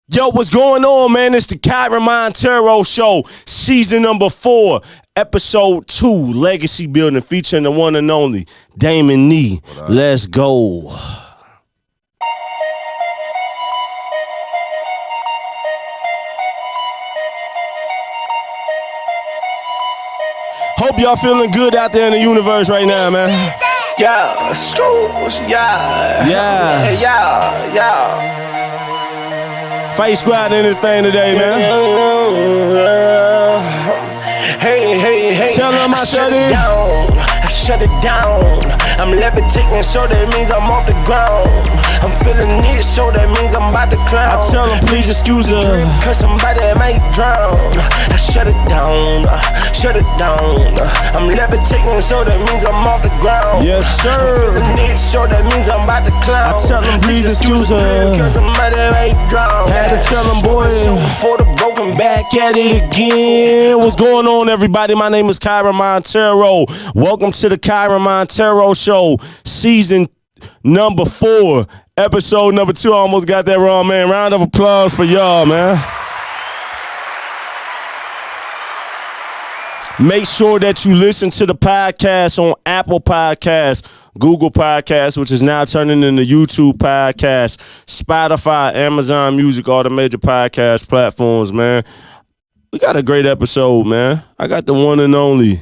Yo, what's going on, man? It's the KYREN Monteiro Show, season number 4, episode 2, Legacy Building, featuring the one and only Daimon Nee. Let's go. Hope y'all feeling good out there in the universe right now, man. Yeah, schools, yeah. Face Squad in this thing today, man. Hey. Tell them I shut it down. I shut it down. I'm levitating, so that means I'm off the ground. I'm feeling it, so that means I'm about to clown. I tell them please excuse her, cause somebody might drown. I shut it down, shut it down. I'm levitating, so that means I'm off the ground. Yes, sir. I'm feeling it, so that means I'm about to clown. I tell them please excuse her, cause somebody might drown. Had to tell them, boy, for the broken back at it again. What's going on, everybody? My name is Kyren Monteiro. Welcome to the KYREN Monteiro Show, season number 4, episode number 2. I almost got that wrong, man. Round of applause for y'all, man. Make sure that you listen to the podcast on Apple Podcasts, Google Podcasts, which is now turning into YouTube Podcasts, Spotify, Amazon Music, all the major podcast platforms, man. We got a great episode, man. I got the one and only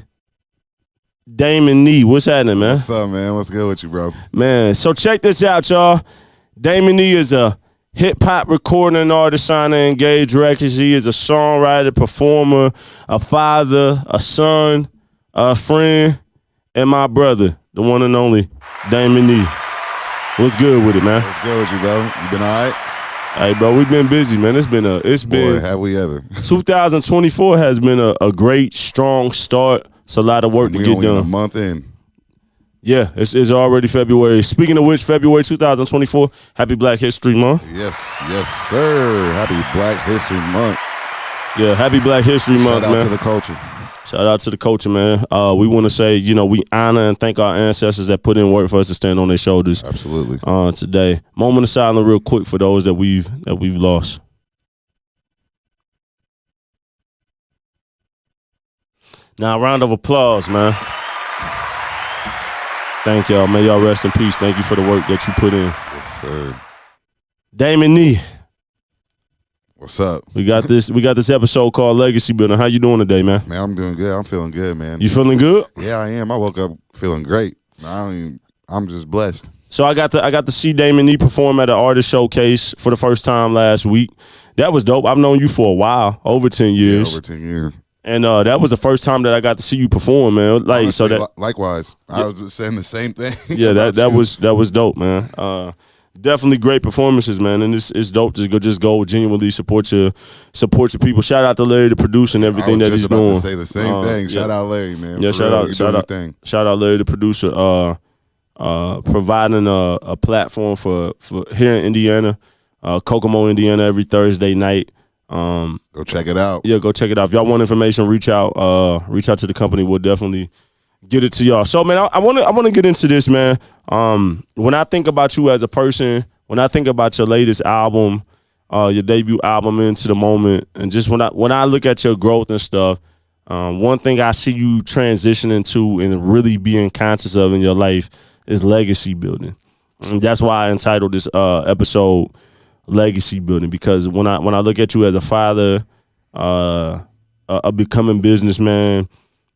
Daimon Nee. What's happening, man? What's up, man? What's good with you, bro? Man, so check this out, y'all. Daimon Nee is a hip-hop recording artist, signing Engage Records. He is a songwriter, performer, a father, a son, a friend, and my brother, the one and only Daimon Nee. What's good with it, man? What's good with you, bro? You been all right? Hey, bro, we've been busy, man. Boy, have we ever. 2024 has been a great, strong start. It's a lot of work to get done. A month in. Yeah, it's already February. Speaking of which, February 2024, Happy Black History Month. Yes, sir. Happy Black History Month. Yeah, Happy Black History Month, man. Shout out to the culture. Shout out to the culture, man. We want to say, we honor and thank our ancestors that put in work for us to stand on their shoulders. Absolutely. Today. Moment of silence real quick for those that we've lost. Now, a round of applause, man. Thank y'all. May y'all rest in peace. Thank you for the work that you put in. Yes, sir. Daimon Nee. What's up? We got this episode called Legacy Building. How you doing today, man? Man, I'm doing good. I'm feeling good, man. You feeling good? Yeah, I am. I woke up feeling great. I'm just blessed. So I got to see Daimon Nee perform at an artist showcase for the first time last week. That was dope. I've known you for a while, over 10 years. Yeah, over 10 years. And that was the first time that I got to see you perform, man. Like, honestly, so that likewise, I was saying the same thing. Yeah, that was dope, man. Definitely great performances, man. And it's dope to just go genuinely support your people. Shout out to Larry, the producer, and everything that he's doing. To say the same thing. Shout out Larry, man. Yeah, shout out Larry, the producer. Providing a platform for here in Indiana, Kokomo, Indiana, every Thursday night. Go check it out. Yeah, go check it out. If y'all want information, reach out to the company. We'll definitely get it to y'all. So, man, I want to get into this, man. When I think about you as a person, when I think about your latest album, your debut album, Into the Moment, and just when I look at your growth and stuff, one thing I see you transitioning to and really being conscious of in your life is legacy building. And that's why I entitled this episode Legacy Building, because when I look at you as a father, a becoming businessman,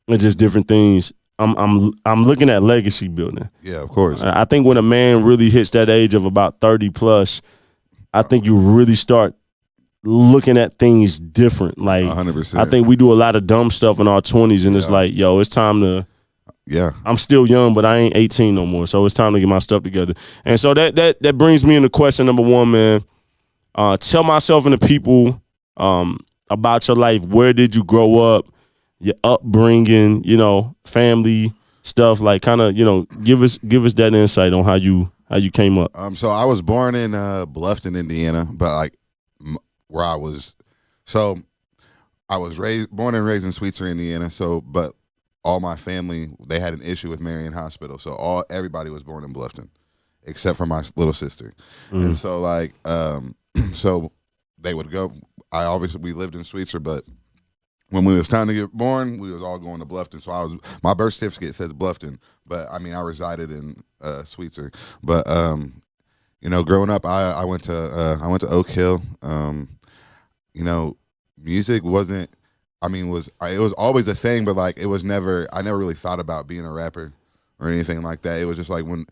and just different things, I'm looking at legacy building. Yeah, of course. I think when a man really hits that age of about 30 plus, I think you really start looking at things different. Like 100%. I think we do a lot of dumb stuff in our 20s, and it's like, yo, it's time to. Yeah, I'm still young, but I ain't 18 no more, so it's time to get my stuff together. And so that brings me into question number 1, man. Tell myself and the people about your life. Where did you grow up? Your upbringing, family stuff. Like, kind of, give us that insight on how you came up. So I was born in Bluffton, Indiana, but like where I was. So I was born and raised in Sweetser, Indiana. So, but all my family, they had an issue with Marion Hospital. So everybody was born in Bluffton, except for my little sister. And so like, so they would go. We lived in Sweetser, but when we was time to get born, we was all going to Bluffton. So my birth certificate says Bluffton, but I mean I resided in Sweetser. But growing up, I went to Oak Hill. Music wasn't. It was always a thing, but like it was never. I never really thought about being a rapper or anything like that. It was just like when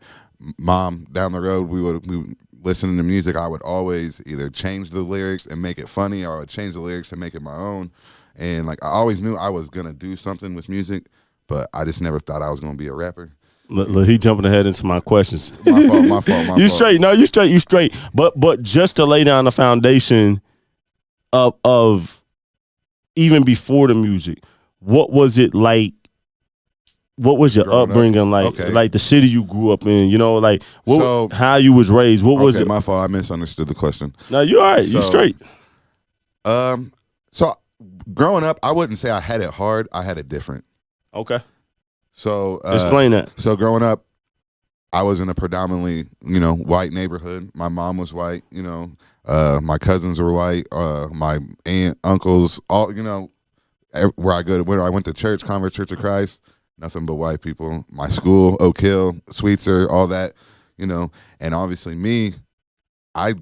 mom down the road we would listening to music. I would always either change the lyrics and make it funny, or I would change the lyrics and make it my own. And like I always knew I was gonna do something with music, but I just never thought I was gonna be a rapper. Look, he jumping ahead into my questions. My fault. You straight? No, you straight. But just to lay down the foundation of even before the music, what was it like? What was your Growing upbringing like? Okay. Like the city you grew up in, like how you was raised. What was it? My fault. I misunderstood the question. No, you all right. You straight. So growing up, I wouldn't say I had it hard. I had it different. Okay. So explain that. So growing up, I was in a predominantly, white neighborhood. My mom was white. My cousins were white. My aunt, uncles, all where I went to church, Convert Church of Christ. Nothing but white people. My school, Oak Hill, Sweetser, all that, And obviously me, I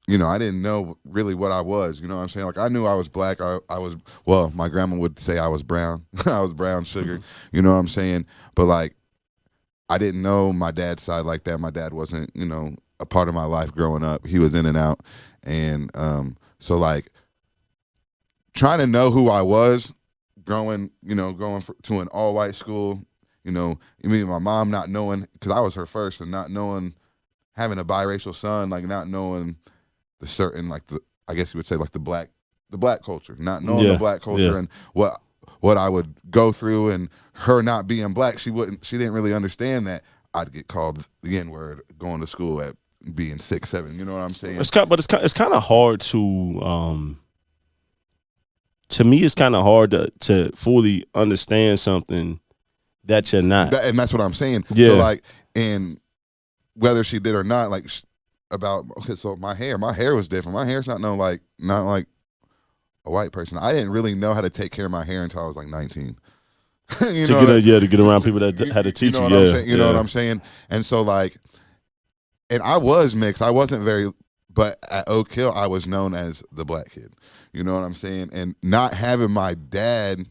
didn't know really what I was. You know what I'm saying? Like I knew I was black. My grandma would say I was brown. I was brown sugar. You know what I'm saying? But like, I didn't know my dad's side like that. My dad wasn't, a part of my life growing up. He was in and out. And so like, trying to know who I was, going to an all-white school, my mom not knowing, because I was her first, and not knowing, having a biracial son, like not knowing the certain, like I guess you would say like the black culture, not knowing the black culture and what I would go through, and her not being black, she didn't really understand that I'd get called the N-word going to school at being 6'7". You know what I'm saying? It's kind of hard to me, it's kind of hard to fully understand something that you're not. And that's what I'm saying. Yeah. So like, and whether she did or not, like so my hair was different. My hair's not like a white person. I didn't really know how to take care of my hair until I was like 19. To get around people that had to teach you. What I'm saying? You know what I'm saying? And so like, and I was mixed. I wasn't but at Oak Hill, I was known as the black kid. You know what I'm saying? And not having my dad,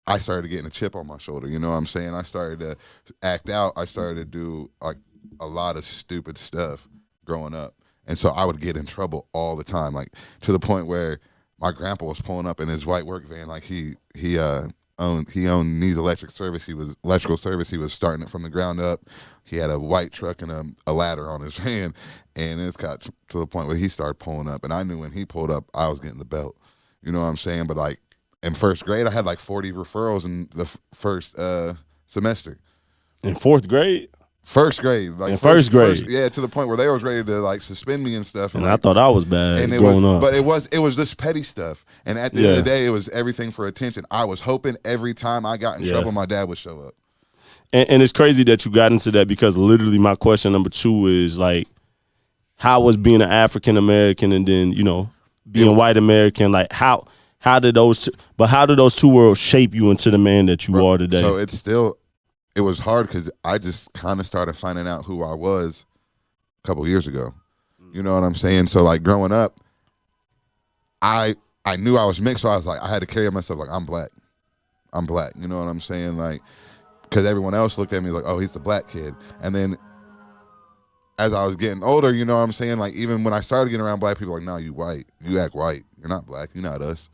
I started getting a chip on my shoulder. You know what I'm saying? I started to act out. I started to do like a lot of stupid stuff growing up. And so I would get in trouble all the time, like to the point where my grandpa was pulling up in his white work van. Like he owned Needs Electrical Service. He was starting it from the ground up. He had a white truck and a ladder on his van, and it's got to the point where he started pulling up. And I knew when he pulled up, I was getting the belt. You know what I'm saying? But like in first grade, I had like 40 referrals in the first semester. In fourth grade? First grade, like first grade, to the point where they was ready to like suspend me and stuff. And like, I thought I was bad growing up, but it was just petty stuff. And at the end of the day, it was everything for attention. I was hoping every time I got in trouble, my dad would show up. And it's crazy that you got into that, because literally my question number 2 is like, how was being an African American and then being white American, like how did those two worlds shape you into the man that you are today? So it was hard because I just kind of started finding out who I was a couple years ago. You know what I'm saying? So like growing up, I knew I was mixed, so I was like, I had to carry myself like I'm black. You know what I'm saying? Like, because everyone else looked at me like, oh, he's the black kid. And then as I was getting older, you know what I'm saying? Like even when I started getting around black people, like, no, you white. You act white. You're not black. You're not us.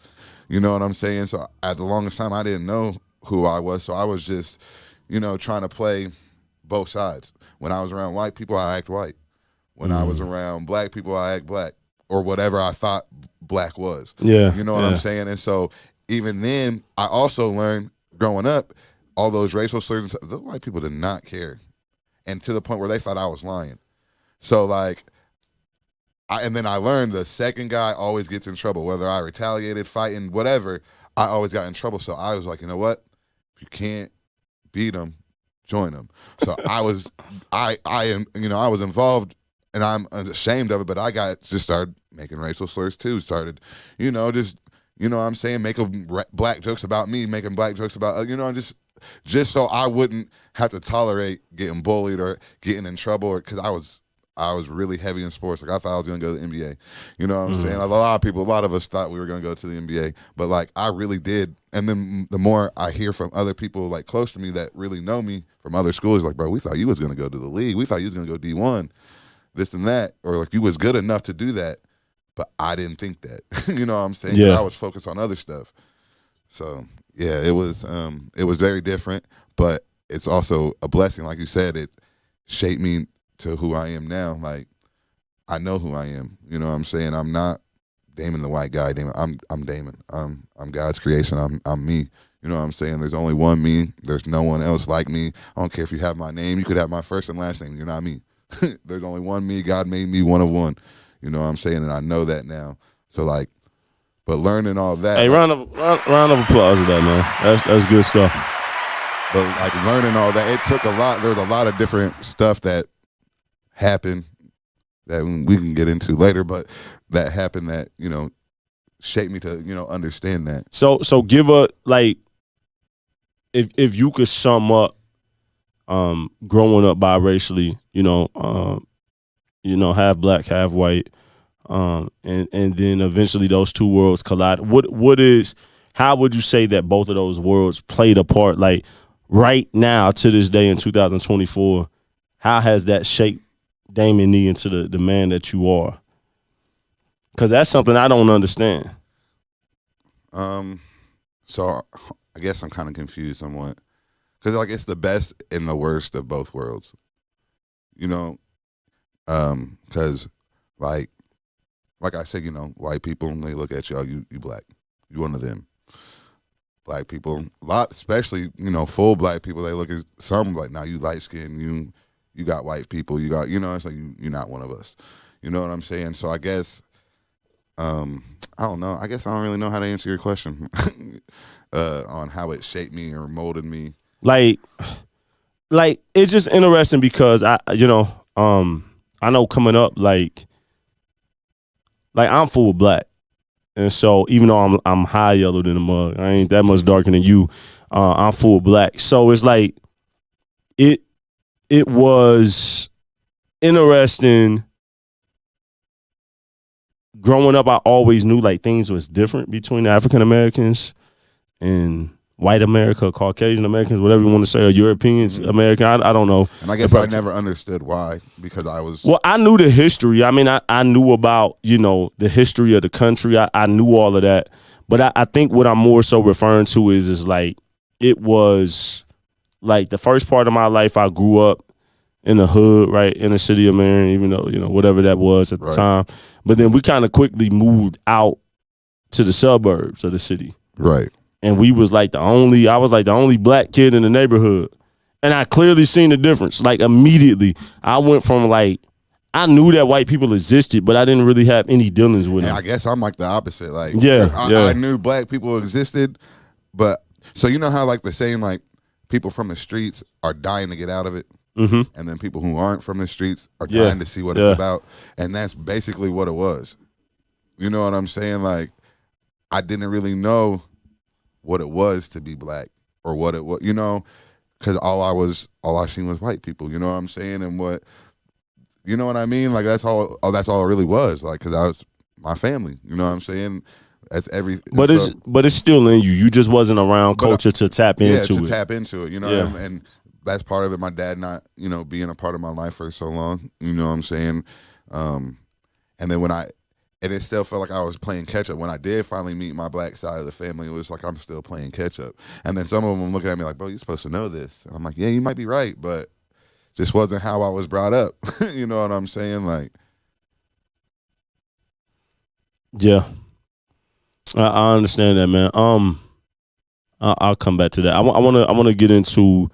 You know what I'm saying? So at the longest time, I didn't know who I was. So I was just, trying to play both sides. When I was around white people, I act white. When I was around black people, I act black, or whatever I thought black was. Yeah. You know what I'm saying? And so even then, I also learned growing up, all those racial slurs, the white people did not care. And to the point where they thought I was lying. So like, and then I learned the second guy always gets in trouble, whether I retaliated, fighting, whatever, I always got in trouble. So I was like, you know what? If you can't beat them, join them. So I was involved, and I'm ashamed of it, but I just started making racial slurs too. Started, just what I'm saying, making black jokes about me, making black jokes about just so I wouldn't have to tolerate getting bullied or getting in trouble, because I was really heavy in sports. Like, I thought I was going to go to the NBA. You know what I'm saying? Like, a lot of us thought we were going to go to the NBA, but like, I really did. And then the more I hear from other people like close to me that really know me from other schools, like, bro, we thought you was going to go to the league. We thought you was going to go D1, this and that, or like you was good enough to do that. But I didn't think that. You know what I'm saying? Yeah. I was focused on other stuff. So yeah, it was very different, but it's also a blessing. Like you said, it shaped me to who I am now. Like, I know who I am. You know what I'm saying? I'm not Damon the white guy. I'm Damon. I'm God's creation. I'm me. You know what I'm saying? There's only one me. There's no one else like me. I don't care if you have my name. You could have my first and last name. You're not me. There's only one me. God made me one of one. You know what I'm saying? And I know that now. So like, but learning all that. Hey, round of applause to that, man. That's good stuff. But like, learning all that, it took a lot. There was a lot of different stuff that happened that we can get into later, but that happened that, shaped me to, understand that. So give a, like, if you could sum up growing up biracially, half black, half white, and then eventually those two worlds collide. How would you say that both of those worlds played a part? Like, right now, to this day in 2024, how has that shaped Daimon Nee into the man that you are? Because that's something I don't understand. So I guess I'm kind of confused somewhat, because like, it's the best and the worst of both worlds, because like I said, white people, they look at you, you black, you one of them. Black people, a lot, especially full black people, they look at some like, now you light skinned, you got white people, you got, it's like you're not one of us. You know what I'm saying? So I guess, I don't know. I guess I don't really know how to answer your question on how it shaped me or molded me. Like it's just interesting because I know coming up, like I'm full black, and so even though I'm high yellow than a mug, I ain't that much darker than you. I'm full black, so it's like it was interesting. Growing up, I always knew like things was different between African Americans and white America, Caucasian Americans, whatever you want to say, or Europeans, American. I don't know. And I guess I never understood why, because I was. Well, I knew the history. I mean, I knew about, the history of the country. I knew all of that. But I think what I'm more so referring to is like, it was like the first part of my life, I grew up in the hood, right, in the city of Marion, even though, whatever that was at the time. But then we kind of quickly moved out to the suburbs of the city. Right. And I was like the only black kid in the neighborhood. And I clearly seen the difference. Like, immediately, I went from like, I knew that white people existed, but I didn't really have any dealings with them. I guess I'm like the opposite. Like, I knew black people existed, but so you know how like the saying, like, people from the streets are dying to get out of it? Mm-hmm. And then people who aren't from the streets are dying to see what it's about. And that's basically what it was. You know what I'm saying? Like, I didn't really know what it was to be black, or what it was, because all I seen was white people. You know what I'm saying? And what, you know what I mean? Like, that's all it really was. Like, because I was my family. You know what I'm saying? That's everything. But it's still in you. You just wasn't around culture to tap into it. Tap into it. And that's part of it. My dad not, being a part of my life for so long. You know what I'm saying? And then it still felt like I was playing catch up. When I did finally meet my black side of the family, it was like I'm still playing catch up. And then some of them looking at me like, bro, you're supposed to know this. And I'm like, yeah, you might be right, but just wasn't how I was brought up. You know what I'm saying? Like, yeah, I understand that, man. I'll come back to that. I want to get into,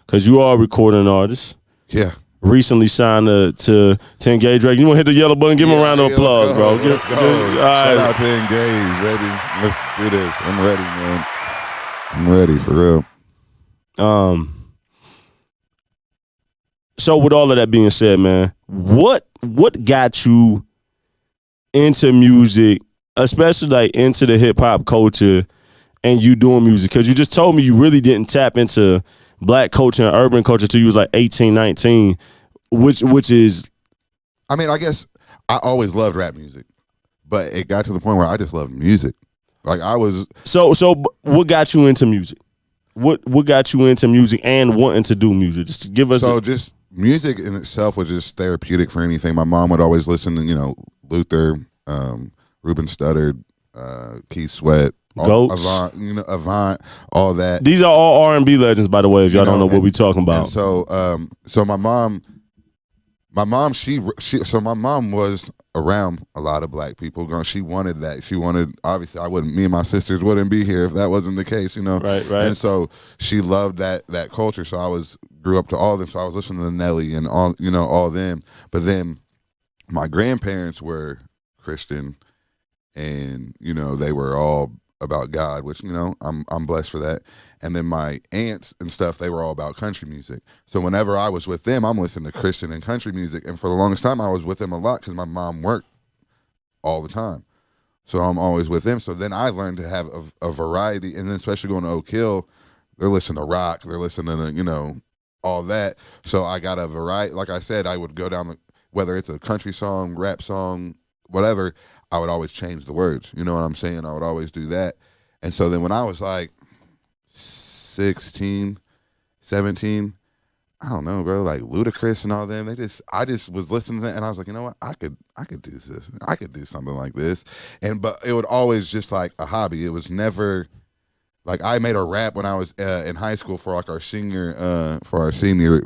because you are a recording artist. Yeah. Recently signed to Engage Records. You want to hit the yellow button? Give him a round of applause, bro. Let's go. All right. Shout out to Engage, baby. Let's do this. I'm ready, man. I'm ready for real. So with all of that being said, man, what got you into music, especially like into the hip hop culture, and you doing music? Because you just told me you really didn't tap into black culture and urban culture till you was like 18, 19, which is. I mean, I guess I always loved rap music, but it got to the point where I just loved music. Like I was. So what got you into music? What got you into music and wanting to do music? Just to give us. So just music in itself was just therapeutic for anything. My mom would always listen to Luther, Ruben Studdard, Keith Sweat, Goats, Avant, all that. These are all R&B legends, by the way. If y'all don't know what we talking about. So my mom, so my mom was around a lot of black people. She wanted that. She wanted, obviously, me and my sisters wouldn't be here if that wasn't the case, Right. And so she loved that culture. So I grew up to all of them. So I was listening to Nelly and all them. But then my grandparents were Christian, and they were all about God, which I'm blessed for that. And then my aunts and stuff, they were all about country music. So whenever I was with them, I'm listening to Christian and country music. And for the longest time, I was with them a lot because my mom worked all the time. So I'm always with them. So then I learned to have a variety. And then especially going to Oak Hill, they're listening to rock. They're listening to, all that. So I got a variety. Like I said, I would go down, whether it's a country song, rap song, whatever, I would always change the words. You know what I'm saying? I would always do that. And so then when I was like 16, 17, I don't know, bro, like Ludacris and all them, I just was listening to that, and I was like, you know what, I could do this. I could do something like this. But it would always just like a hobby. It was never like I made a rap when I was in high school for like our senior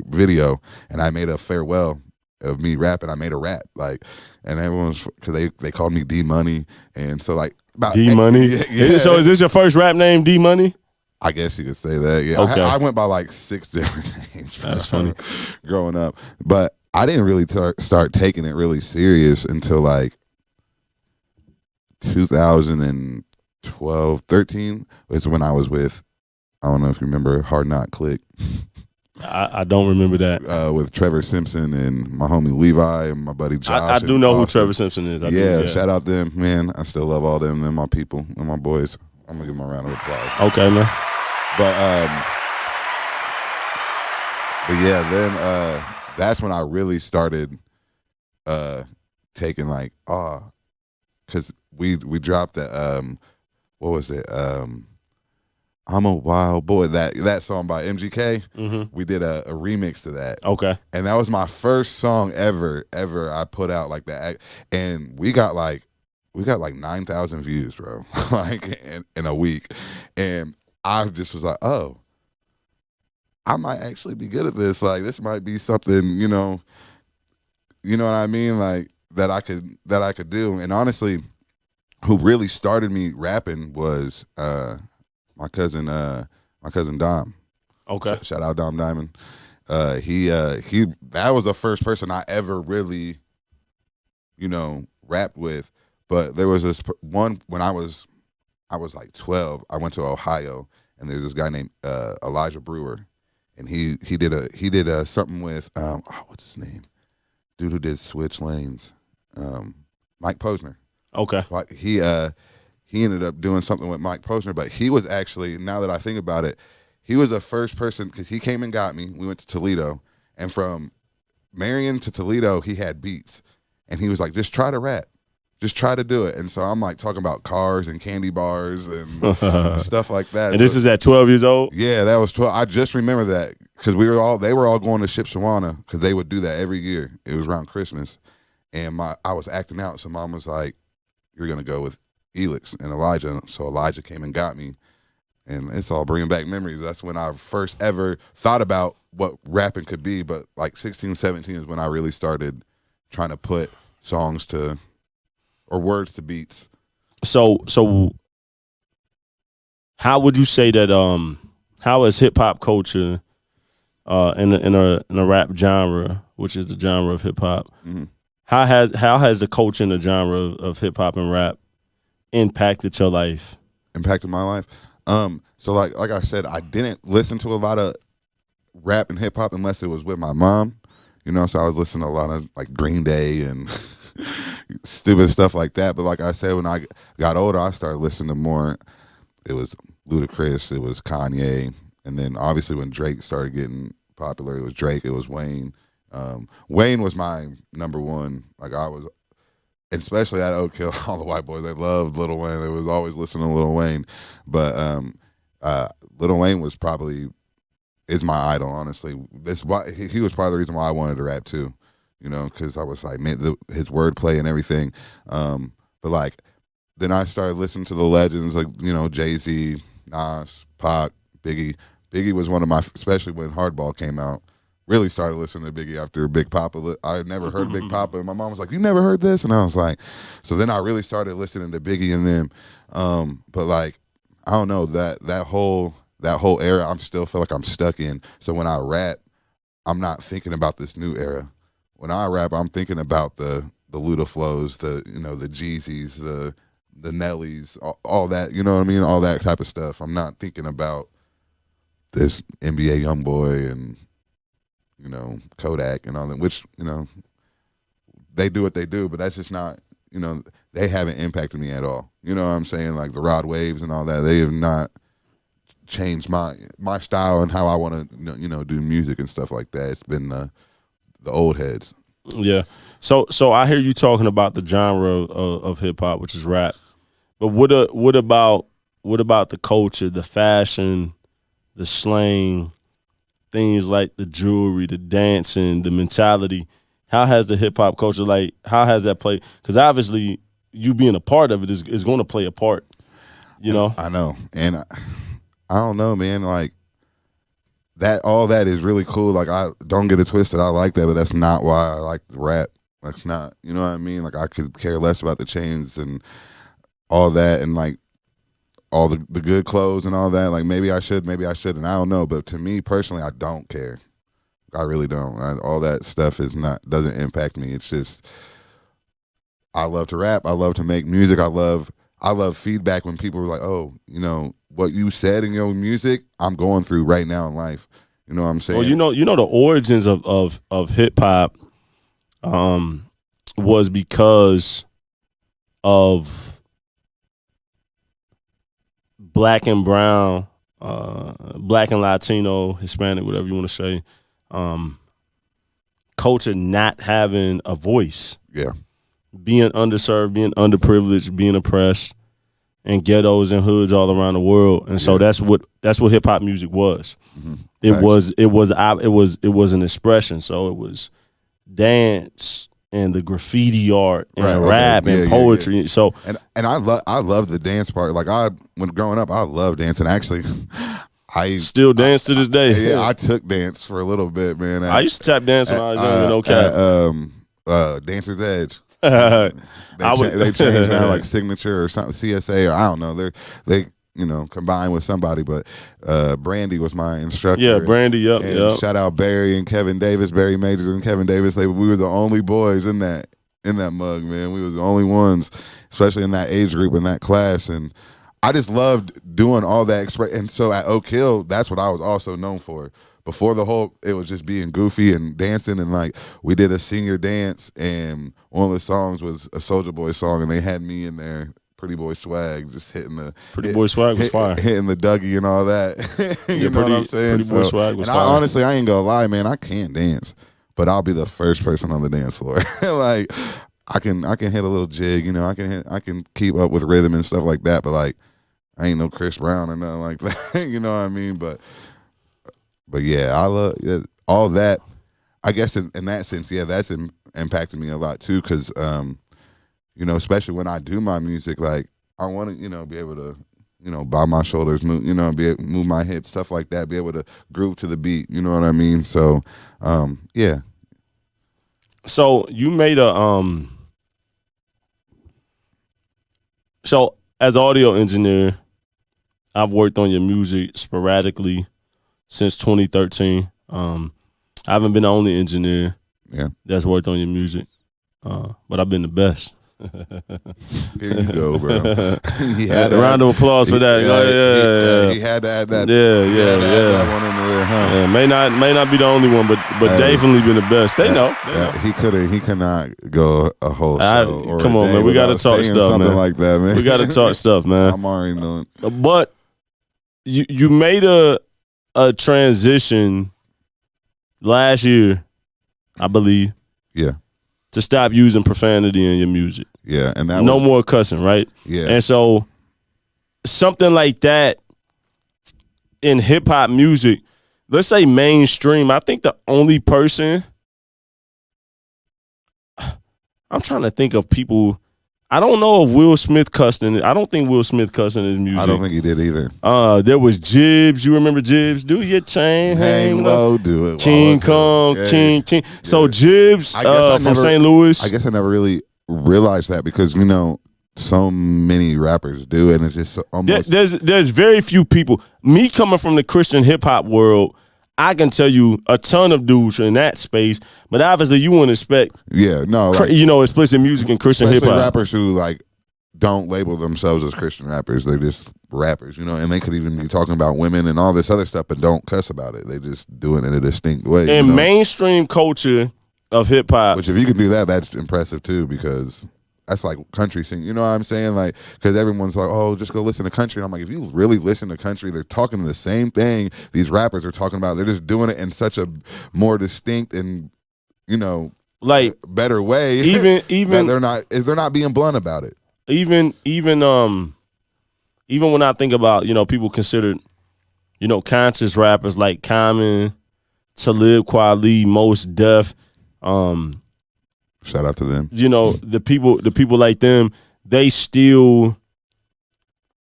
video, and I made a farewell of me rapping. I made a rap, like, and everyone's, because they called me D Money, and so like about D Money. Yeah. So is this your first rap name, D Money? I guess you could say that. Yeah, okay. I went by like 6 different names. That's funny. Growing up, but I didn't really start taking it really serious until like 2012, 13 was when I was with, I don't know if you remember, Hard Knock Click. I don't remember that. With Trevor Simpson and my homie Levi and my buddy Josh. I do know who Trevor Simpson is. Yeah, shout out them, man. I still love all them. They're my people and my boys. I'm gonna give them a round of applause. Okay, man. But yeah, then that's when I really started taking like because we dropped that what was it? I'm a Wild Boy, that song by MGK. Mm-hmm. We did a remix to that. Okay. And that was my first song ever I put out like that. And we got like 9,000 views, bro, like in a week. And I just was like, oh, I might actually be good at this. Like, this might be something, you know what I mean? Like that I could do. And honestly, who really started me rapping was my cousin Dom. Okay. Shout out Dom Diamond. He that was the first person I ever really, rapped with. But there was this one when I was like 12. I went to Ohio, and there's this guy named Elijah Brewer, and he did something with what's his name? Dude who did Switch Lanes, Mike Posner. Okay. Like he ended up doing something with Mike Posner, but he was actually, now that I think about it, he was the first person, because he came and got me. We went to Toledo, and from Marion to Toledo, he had beats, and he was like, just try to rap. Just try to do it. And so I'm like talking about cars and candy bars and stuff like that. And this is at 12 years old? Yeah, that was 12. I just remember that because they were all going to Shipshewana because they would do that every year. It was around Christmas. And I was acting out. So mom was like, you're going to go with Elix and Elijah. So Elijah came and got me. And it's all bringing back memories. That's when I first ever thought about what rapping could be. But like 16, 17 is when I really started trying to put songs to, or words to beats. So how would you say that how is hip hop culture in a rap genre, which is the genre of hip hop, mm-hmm. how has the culture in the genre of hip hop and rap impacted your life? Impacted my life? So like I said, I didn't listen to a lot of rap and hip hop unless it was with my mom. So I was listening to a lot of like Green Day and stupid stuff like that. But like I said, when I got older, I started listening to more. It was Ludacris, it was Kanye, and then obviously when Drake started getting popular, it was Drake, it was Wayne. Wayne was my number one. Like I was, especially at Oak Hill, all the white boys, they loved Lil Wayne. They was always listening to Lil Wayne. But Lil Wayne was is my idol, honestly. That's why he was probably the reason why I wanted to rap too. You know, because I was like, man, his wordplay and everything. But like, then I started listening to the legends, like, you know, Jay-Z, Nas, Pac, Biggie. Biggie was one of my, especially when Hardball came out, really started listening to Biggie after Big Papa. I had never heard Big Papa, and my mom was like, you never heard this? And I was like, so then I really started listening to Biggie and them. But like, I don't know, that whole era, I'm still feel like I'm stuck in. So when I rap, I'm not thinking about this new era. When I rap, I'm thinking about the Luda flows, the Jeezys, the Nellies, all that, you know what I mean? All that type of stuff. I'm not thinking about this NBA YoungBoy and, you know, Kodak and all that, which, you know, they do what they do, but that's just not, you know, they haven't impacted me at all. You know what I'm saying? Like the Rod Waves and all that, they have not changed my style and how I want to, you know, do music and stuff like that. It's been the old heads. Yeah. So I hear you talking about the genre of hip hop, which is rap. But what about the culture, the fashion, the slang, things like the jewelry, the dancing, the mentality? How has the hip hop culture, like, how has that played? Because obviously you being a part of it is going to play a part. You know. I know, and I don't know, man. Like, that, all that is really cool. Like, I don't get it twisted. I like that, but that's not why I like the rap. That's not, you know what I mean? Like, I could care less about the chains and all that, and like all the good clothes and all that. Like, maybe I should, maybe I shouldn't. I don't know. But to me personally, I don't care. I really don't. All that stuff doesn't impact me. It's just, I love to rap. I love to make music. I love feedback when people are like, oh, you know, what you said in your music, I'm going through right now in life. You know what I'm saying? Well, you know the origins of hip hop was because of black and brown, black and Latino, Hispanic, whatever you want to say, culture not having a voice. Yeah. Being underserved, being underprivileged, being oppressed, and ghettos and hoods all around the world. And so that's what hip hop music was. Mm-hmm. It was an expression. So it was dance and the graffiti art and rap and poetry. So and I love the dance part. Like, when growing up, I loved dancing. Actually, I still dance to this day. I took dance for a little bit, man. I used to tap dance when I was young, no cap. Dancer's Edge. They changed now, like Signature or something, CSA, or I don't know. They you know, combined with somebody, but Brandy was my instructor. Yeah, Brandy. Yep. Shout out Barry and Kevin Davis, Barry Majors and Kevin Davis. We were the only boys in that mug, man. We were the only ones, especially in that age group, in that class, and I just loved doing all that. And so at Oak Hill, that's what I was also known for. Before it was just being goofy and dancing, and like we did a senior dance, and one of the songs was a Soulja Boy song, and they had me in there, Pretty Boy Swag, just hitting the Boy Swag was fire, hitting the Dougie and all that. You know what I'm saying? Pretty Boy Swag was fire. Honestly, I ain't gonna lie, man, I can't dance, but I'll be the first person on the dance floor. Like, I can hit a little jig, you know, I can keep up with rhythm and stuff like that, but like, I ain't no Chris Brown or nothing like that. You know what I mean? But yeah, I love all that. I guess in that sense, yeah, that's impacted me a lot too. Because, you know, especially when I do my music, like I want to, you know, be able to, you know, bow my shoulders, move, you know, move my hips, stuff like that. Be able to groove to the beat. You know what I mean? So, yeah. So you made So as audio engineer, I've worked on your music sporadically since 2013. I haven't been the only engineer that's worked on your music, but I've been the best. Here you go, bro. He had round of applause for that. He had to add that. That one into there, huh? Yeah, may not be the only one, but definitely been the best. They know. He cannot go a whole show. Or come on, man. We got to talk stuff, something man. like that, man. We got to talk stuff, man. I'm already knowing. But you made a transition last year, I believe. Yeah. To stop using profanity in your music. Yeah, and that no more cussing, right? Yeah. And so something like that in hip hop music, let's say mainstream, I think the only person, I'm trying to think of people. I don't know if Will Smith cussed in it. I don't think Will Smith cussed in his music. I don't think he did either. There was Jibbs. You remember Jibbs? Do your chain hang low. Do it. King Kong, King. Yeah. So Jibbs from St. Louis. I guess I never really realized that because, you know, so many rappers do, and it's just almost. There's very few people. Me coming from the Christian hip hop world, I can tell you a ton of dudes in that space, but obviously you wouldn't expect, explicit music and Christian hip hop. Rappers who like don't label themselves as Christian rappers; they're just rappers, you know. And they could even be talking about women and all this other stuff, but don't cuss about it. They just do it in a distinct way. And mainstream culture of hip hop, which if you can do that, that's impressive too, because that's like country singing. You know what I'm saying? Like, because everyone's like, oh, just go listen to country. And I'm like, if you really listen to country, they're talking the same thing these rappers are talking about. They're just doing it in such a more distinct and, you know, like better way. Even they're not being blunt about it. Even when I think about, you know, people considered, you know, conscious rappers like Common, Talib Kweli, Mos Def, shout out to them. You know, the people like them, they still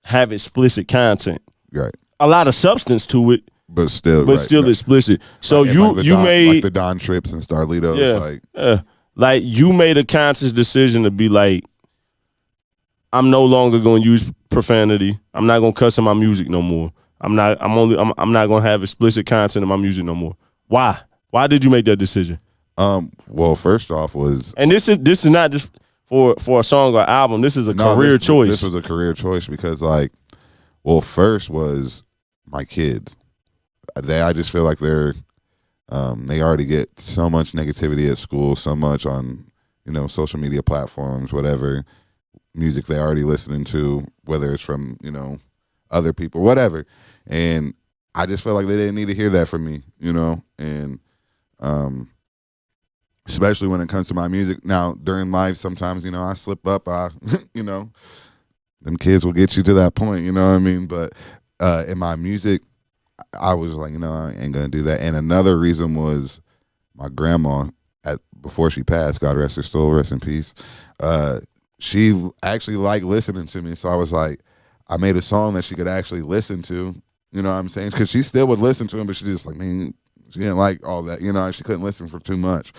have explicit content. Right. A lot of substance to it, but still explicit. So like, you made like the Don Trips and Starlitos. Like you made a conscious decision to be like, I'm no longer going to use profanity. I'm not going to cuss in my music no more. I'm not going to have explicit content in my music no more. Why? Why did you make that decision? Well, first off was, and this is not just for a song or album. This is a career choice. This was a career choice because, like, well, first was my kids. I just feel like they already get so much negativity at school, so much on, you know, social media platforms, whatever music they already listening to, whether it's from, you know, other people, whatever. And I just felt like they didn't need to hear that from me, you know, and especially when it comes to my music. Now, during life, sometimes, you know, I slip up. You know, them kids will get you to that point, you know what I mean? But in my music, I was like, you know, I ain't going to do that. And another reason was my grandma, before she passed, God rest her soul, rest in peace, she actually liked listening to me. So I was like, I made a song that she could actually listen to, you know what I'm saying? Because she still would listen to him, but she just like, man, she didn't like all that, you know, she couldn't listen for too much.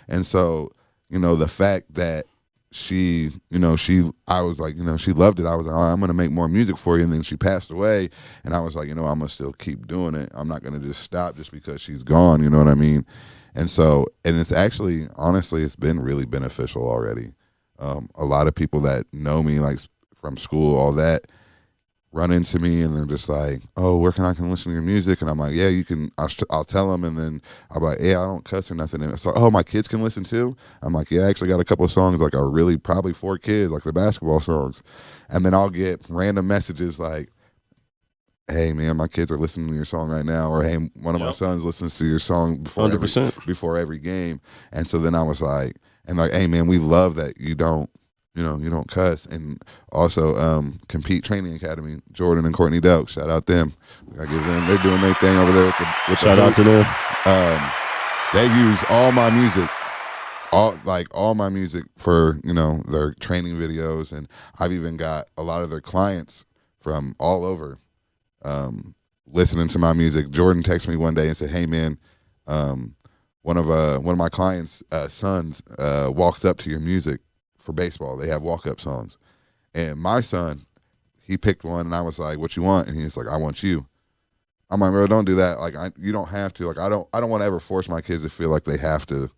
And so, you know, the fact that she, you know, I was like, you know, she loved it. I was like, all right, I'm going to make more music for you. And then she passed away. And I was like, you know, I'm going to still keep doing it. I'm not going to just stop just because she's gone. You know what I mean? And so, and it's actually, honestly, it's been really beneficial already. A lot of people that know me, like from school, all that, run into me and they're just like, oh, where can I listen to your music? And I'm like, yeah, you can. I'll tell them, and then I'm like, yeah, I don't cuss or nothing. And so, oh, my kids can listen too? I'm like, yeah, I actually got a couple of songs, like probably 4 kids, like the basketball songs. And then I'll get random messages like, hey, man, my kids are listening to your song right now, or hey, one of my sons listens to your song before every game. And so then I was like, hey, man, we love that you don't cuss. And also Compete Training Academy, Jordan and Courtney Delk, shout out them. I give them, they're doing their thing over there with shout out to them. They use all my music, all my music for, you know, their training videos. And I've even got a lot of their clients from all over listening to my music. Jordan texted me one day and said, hey, man, one of my clients' sons walks up to your music for baseball. They have walk-up songs. And my son, he picked one, and I was like, what you want? And he's like, I want you. I'm like, bro, don't do that. Like, you don't have to. Like, I don't want to ever force my kids to feel like they have to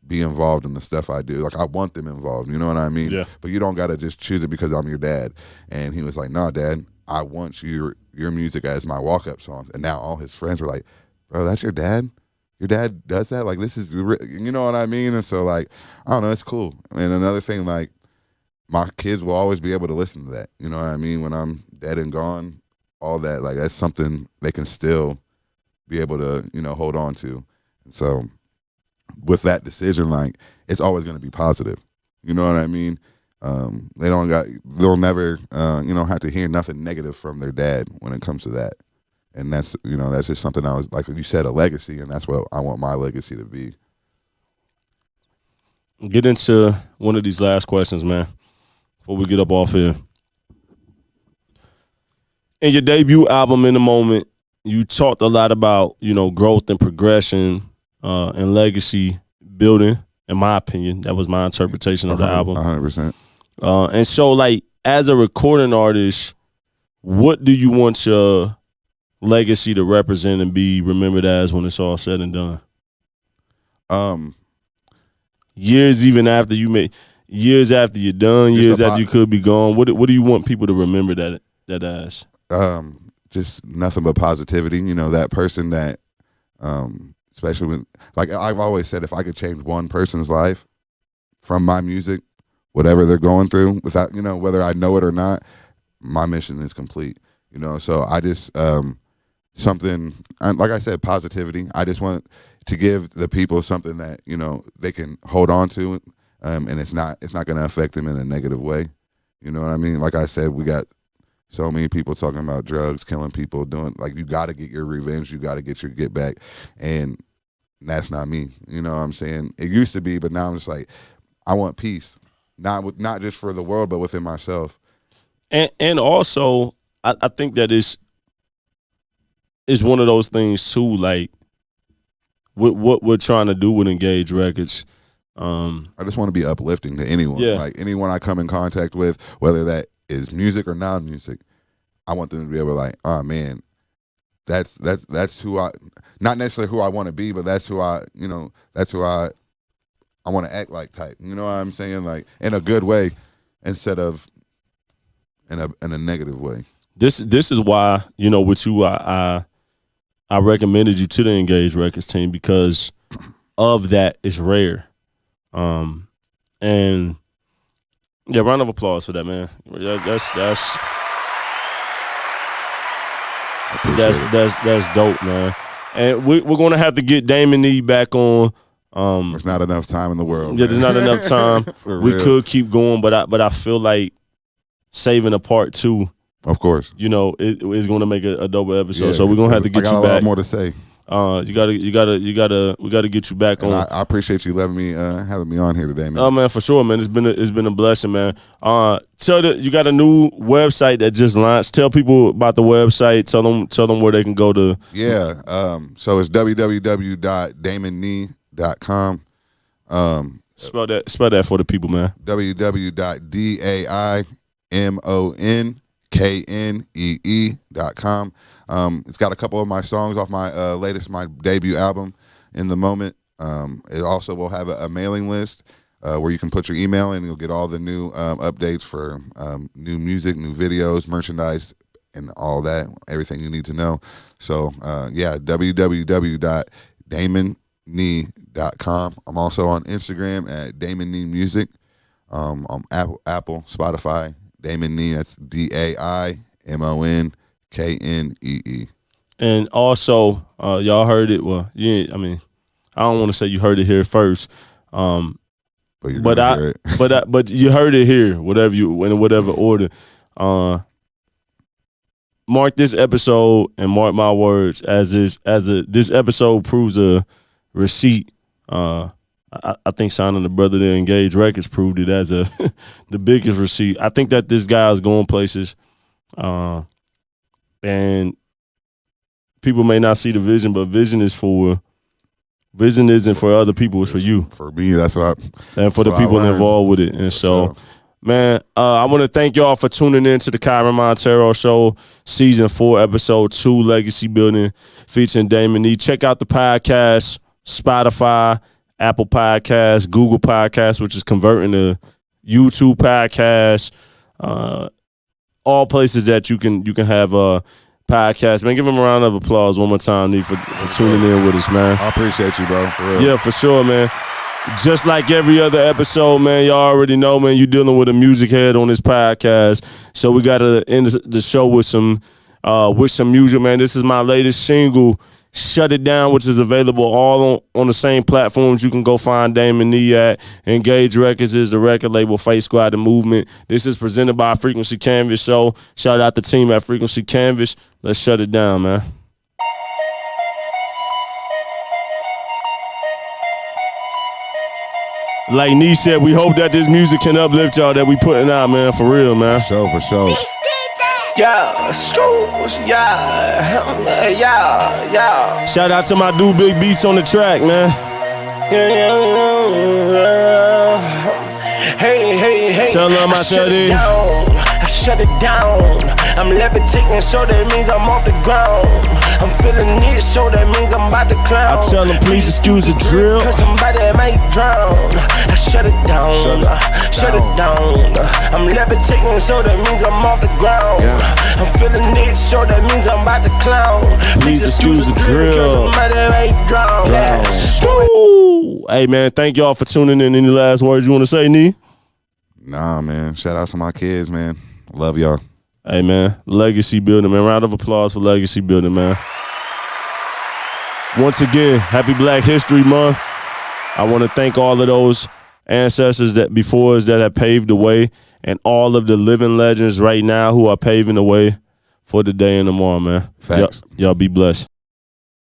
be involved in the stuff I do. Like, I want them involved. You know what I mean? Yeah. But you don't got to just choose it because I'm your dad. And he was like, "No, Dad, I want your music as my walk-up songs." And now all his friends were like, "Bro, that's your dad? Your dad does that? Like, this is, you know what I mean?" And so, like, I don't know, it's cool. And another thing, like, my kids will always be able to listen to that. You know what I mean? When I'm dead and gone, all that, like, that's something they can still be able to, you know, hold on to. And so with that decision, like, it's always going to be positive. You know what I mean? They'll never, you know, have to hear nothing negative from their dad when it comes to that. And that's, you know, that's just something I was, like you said, a legacy, and that's what I want my legacy to be. Get into one of these last questions, man, before we get up off here. In your debut album, In the Moment, you talked a lot about, you know, growth and progression and legacy building. In my opinion, that was my interpretation of the album. 100%. And so, like, as a recording artist, what do you want your legacy to represent and be remembered as when it's all said and done? Years even after you make, years after you're done, years after you could be gone. What do you want people to remember that as? Just nothing but positivity. You know, that person that, especially when, like I've always said, if I could change one person's life from my music, whatever they're going through, without, you know, whether I know it or not, my mission is complete. You know, so I just something, like I said, positivity. I just want to give the people something that, you know, they can hold on to, and it's not going to affect them in a negative way. You know what I mean? Like I said, we got so many people talking about drugs, killing people, doing, like, you got to get your revenge, you got to get your get back, and that's not me. You know what I'm saying? It used to be, but now I'm just like, I want peace, not just for the world, but within myself. And also, I think that is one of those things too. Like, what we're trying to do with Engage Records. I just want to be uplifting to anyone. Yeah. Like, anyone I come in contact with, whether that is music or non-music, I want them to be able to, like, oh man, that's who I, not necessarily who I want to be, but that's who I, you know, that's who I want to act like type. You know what I'm saying? Like, in a good way instead of in a negative way. This is why, you know, with you, I recommended you to the Engage Records team, because of that. It's rare. And yeah, round of applause for that, man. That's dope, man. And we're gonna have to get Damon Nee back on. There's not enough time in the world. Yeah, there's not enough time. We real. could keep going, but I feel like saving a part 2, Of course, you know, it is going to make a dope episode. Yeah, so we're gonna have to get I got you a back. lot more to say. We gotta get you back And on. I appreciate you having me on here today, man. Oh man, for sure, man. It's been a blessing, man. You got a new website that just launched. Tell people about the website. Tell them where they can go to. Yeah. So it's www.daimonnee.com. Spell that for the people, man. www.daimonee.com. It's got a couple of my songs off my debut album, In the Moment. It also will have a mailing list where you can put your email in, and you'll get all the new updates for new music, new videos, merchandise, and all that, everything you need to know. So yeah, www.daimonnee.com. I'm also on Instagram at Damon Nee Music. On Apple, Spotify, Damon Nee. That's DAIMONKNEE. And also, y'all heard it. Well, yeah, I mean, I don't want to say you heard it here first. But you're gonna hear it. But you heard it here. In whatever order. Mark this episode and mark my words this episode proves a receipt. I think signing the brother to Engage Records proved it as the biggest receipt. I think that this guy is going places, and people may not see the vision, but vision isn't for other people. It's for you. For me, that's what and for the people involved with it. And so, man, I want to thank y'all for tuning in to the KYREN Monteiro Show, Season 4, Episode 2, Legacy Building, featuring Damon Nee. Check out the podcast, Spotify, Apple Podcasts, Google Podcasts, which is converting to YouTube Podcasts, all places that you can have podcasts. Man, give them a round of applause one more time, Nee, for tuning in with us, man. I appreciate you, bro. For real. Yeah, for sure, man. Just like every other episode, man, y'all already know, man, you're dealing with a music head on this podcast. So we got to end the show with some music, man. This is my latest single, Shut It Down, which is available all on the same platforms. You can go find Damon Nee at. Engage Records is the record label, Face Squad, the movement. This is presented by Frequency Canvas Show. Shout out the team at Frequency Canvas. Let's shut it down, man. Like Nee said, we hope that this music can uplift y'all that we putting out, man, for real, man. For sure. Yeah, schools, yeah. Shout out to my dude Big Beats on the track, man. Yeah. Hey. Tell them I shut it down. I shut it down. I'm levitating, so that means I'm off the ground. I'm feeling it, so that means I'm about to clown. I tell them please excuse the drill, cause somebody might drown. I shut it down. Shut it down. I'm levitating, so that means I'm off the ground. I'm feeling it, so that means I'm about to clown. Please excuse the drill, cause somebody might drown. Hey man, thank y'all for tuning in. Any last words you want to say, Nee? Nah, man. Shout out to my kids, man. Love y'all. Hey man, legacy building, man. Round of applause for legacy building, man. Once again, happy Black History Month. I want to thank all of those ancestors that before us that have paved the way, and all of the living legends right now who are paving the way for the day and tomorrow, man. Facts. Y'all be blessed.